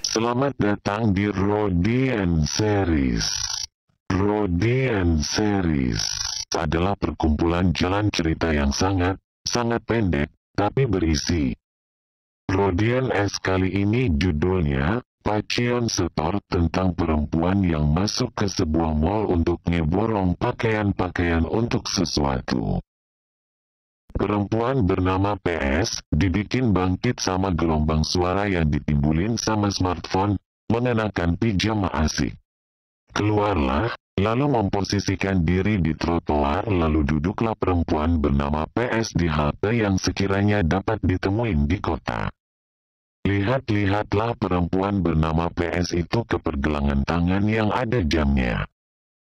Selamat datang di Rodian Series. Rodian Series adalah perkumpulan jalan cerita yang sangat pendek, tapi berisi. Rodian S kali ini judulnya, Pacion Setor, tentang perempuan yang masuk ke sebuah mall untuk ngeborong pakaian-pakaian untuk sesuatu. Perempuan bernama PS, dibikin bangkit sama gelombang suara yang ditimbulin sama smartphone, mengenakan pijama asik. Keluarlah, lalu memposisikan diri di trotoar, lalu duduklah perempuan bernama PS di halte yang sekiranya dapat ditemuin di kota. Lihat-lihatlah perempuan bernama PS itu ke pergelangan tangan yang ada jamnya.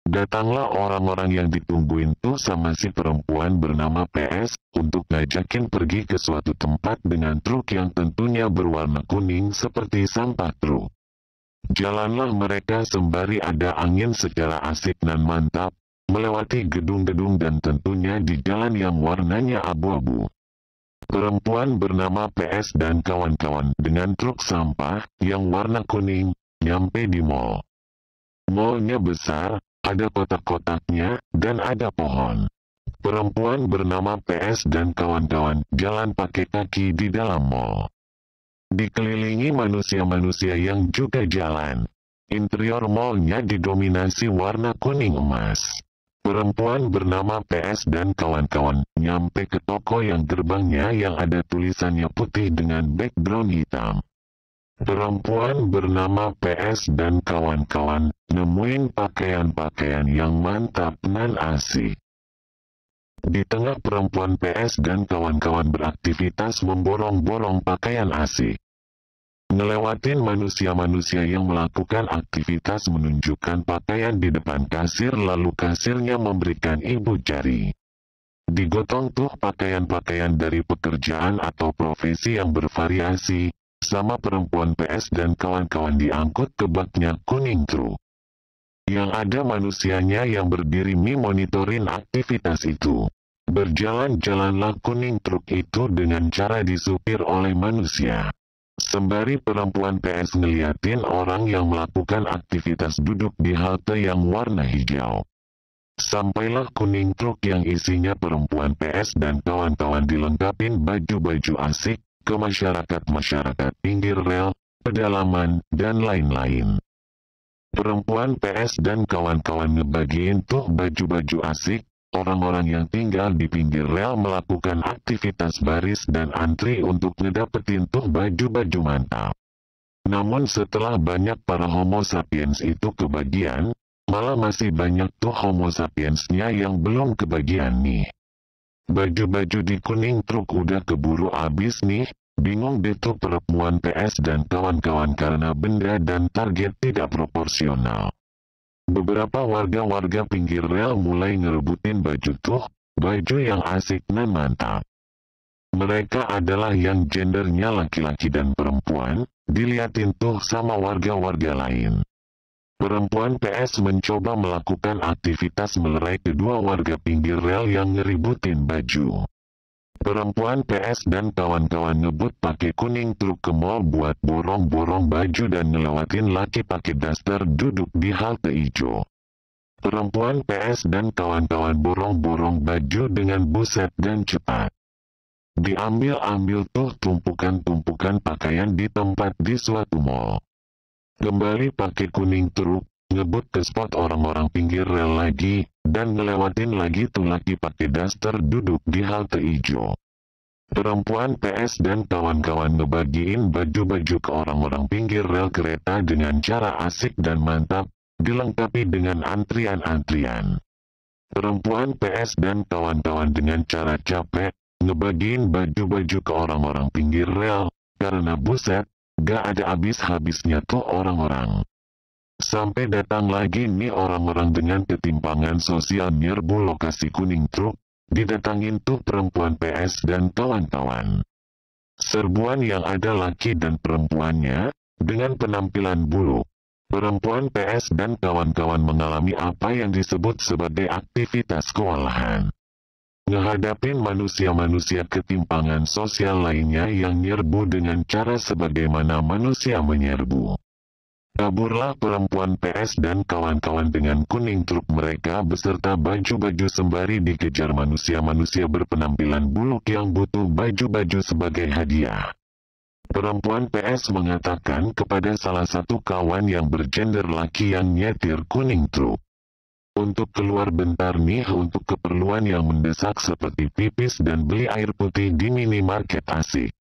Datanglah orang-orang yang ditungguin tuh sama si perempuan bernama PS, untuk ngajakin pergi ke suatu tempat dengan truk yang tentunya berwarna kuning seperti sampah truk. Jalanlah mereka sembari ada angin secara asik dan mantap, melewati gedung-gedung dan tentunya di jalan yang warnanya abu-abu. Perempuan bernama PS dan kawan-kawan dengan truk sampah yang warna kuning, nyampe di mall. Mallnya besar, ada kotak-kotaknya, dan ada pohon. Perempuan bernama PS dan kawan-kawan jalan pakai kaki di dalam mall. Dikelilingi manusia-manusia yang juga jalan. Interior mallnya didominasi warna kuning emas. Perempuan bernama PS dan kawan-kawan nyampe ke toko yang gerbangnya yang ada tulisannya putih dengan background hitam. Perempuan bernama PS dan kawan-kawan nemuin pakaian-pakaian yang mantap dan asik. Di tengah perempuan PS dan kawan-kawan beraktivitas memborong-borong pakaian asik. Ngelewatin manusia-manusia yang melakukan aktivitas menunjukkan pakaian di depan kasir, lalu kasirnya memberikan ibu jari. Digotong tuh pakaian-pakaian dari pekerjaan atau profesi yang bervariasi, sama perempuan PS dan kawan-kawan diangkut ke baknya kuning truk. Yang ada manusianya yang berdiri monitorin aktivitas itu. Berjalan-jalanlah kuning truk itu dengan cara disupir oleh manusia. Sembari perempuan PS ngeliatin orang yang melakukan aktivitas duduk di halte yang warna hijau. Sampailah kuning truk yang isinya perempuan PS dan kawan-kawan dilengkapin baju-baju asik, ke masyarakat pinggir rel, pedalaman, dan lain-lain. Perempuan PS dan kawan-kawan ngebagiin tuh baju-baju asik, orang-orang yang tinggal di pinggir rel melakukan aktivitas baris dan antri untuk ngedapetin tuh baju-baju mantap. Namun setelah banyak para homo sapiens itu kebagian, malah masih banyak tuh homo sapiensnya yang belum kebagian nih. Baju-baju di kuning truk udah keburu abis nih, bingung deh tuh perempuan PS dan kawan-kawan karena benda dan target tidak proporsional. Beberapa warga-warga pinggir rel mulai ngerebutin baju tuh, baju yang asik dan mantap. Mereka adalah yang gendernya laki-laki dan perempuan, diliatin tuh sama warga-warga lain. Perempuan PS mencoba melakukan aktivitas melerai kedua warga pinggir rel yang ngeributin baju. Perempuan PS dan kawan-kawan ngebut pakai kuning truk ke mall buat borong-borong baju dan ngelewatin laki pakai daster duduk di halte hijau. Perempuan PS dan kawan-kawan borong-borong baju dengan buset dan cepat. Diambil-ambil tuh tumpukan-tumpukan pakaian di tempat di suatu mall. Kembali pakai kuning truk, ngebut ke spot orang-orang pinggir rel lagi, dan ngelewatin lagi tuh laki pakai daster duduk di halte hijau. Perempuan PS dan kawan-kawan ngebagiin baju-baju ke orang-orang pinggir rel kereta dengan cara asik dan mantap, dilengkapi dengan antrian-antrian. Perempuan PS dan kawan-kawan dengan cara capek, ngebagiin baju-baju ke orang-orang pinggir rel, karena buset, gak ada habis-habisnya tuh orang-orang. Sampai datang lagi nih orang-orang dengan ketimpangan sosial nyerbu lokasi kuning truk, didatangin tuh perempuan PS dan kawan-kawan. Serbuan yang ada laki dan perempuannya, dengan penampilan buluk. Perempuan PS dan kawan-kawan mengalami apa yang disebut sebagai aktivitas kewalahan. ngehadapin manusia-manusia ketimpangan sosial lainnya yang nyerbu dengan cara sebagaimana manusia menyerbu. Kaburlah perempuan PS dan kawan-kawan dengan kuning truk mereka beserta baju-baju sembari dikejar manusia-manusia berpenampilan buluk yang butuh baju-baju sebagai hadiah. Perempuan PS mengatakan kepada salah satu kawan yang bergender laki yang nyetir kuning truk, "Untuk keluar bentar nih untuk keperluan yang mendesak seperti pipis dan beli air putih di minimarket asik."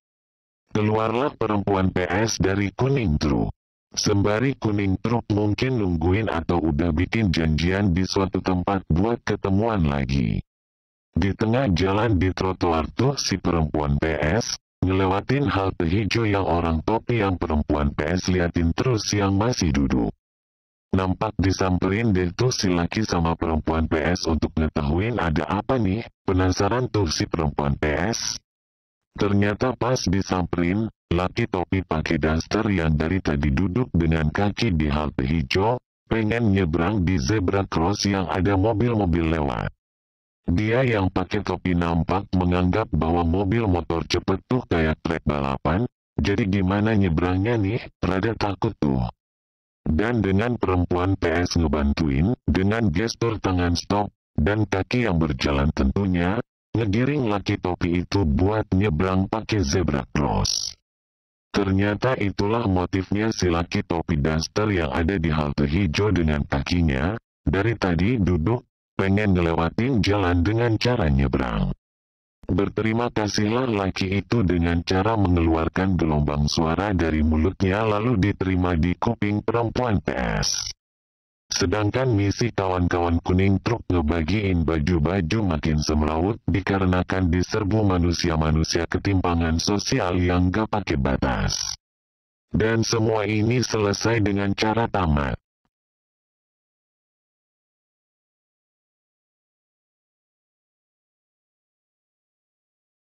Keluarlah perempuan PS dari kuning truk. Sembari kuning truk mungkin nungguin atau udah bikin janjian di suatu tempat buat ketemuan lagi. Di tengah jalan di trotoar tuh si perempuan PS ngelewatin halte hijau yang orang topi yang perempuan PS liatin terus yang masih duduk. Nampak disamperin deh tuh si laki sama perempuan PS untuk ngetahuin ada apa nih, penasaran tuh si perempuan PS. Ternyata pas disamperin, laki topi pakai daster yang dari tadi duduk dengan kaki di halte hijau, pengen nyebrang di zebra cross yang ada mobil-mobil lewat. Dia yang pakai topi nampak menganggap bahwa mobil motor cepet tuh kayak trek balapan, jadi gimana nyebrangnya nih, rada takut tuh. Dan dengan perempuan PS ngebantuin, dengan gestur tangan stop, dan kaki yang berjalan tentunya, ngegiring laki topi itu buat nyebrang pakai zebra cross. Ternyata itulah motifnya si laki topi daster yang ada di halte hijau dengan kakinya, dari tadi duduk, pengen ngelewatin jalan dengan cara nyebrang. Berterima kasihlah laki itu dengan cara mengeluarkan gelombang suara dari mulutnya lalu diterima di kuping perempuan PS. Sedangkan misi kawan-kawan kuning truk ngebagiin baju-baju makin semrawut dikarenakan diserbu manusia-manusia ketimpangan sosial yang gak pakai batas. Dan semua ini selesai dengan cara tamat.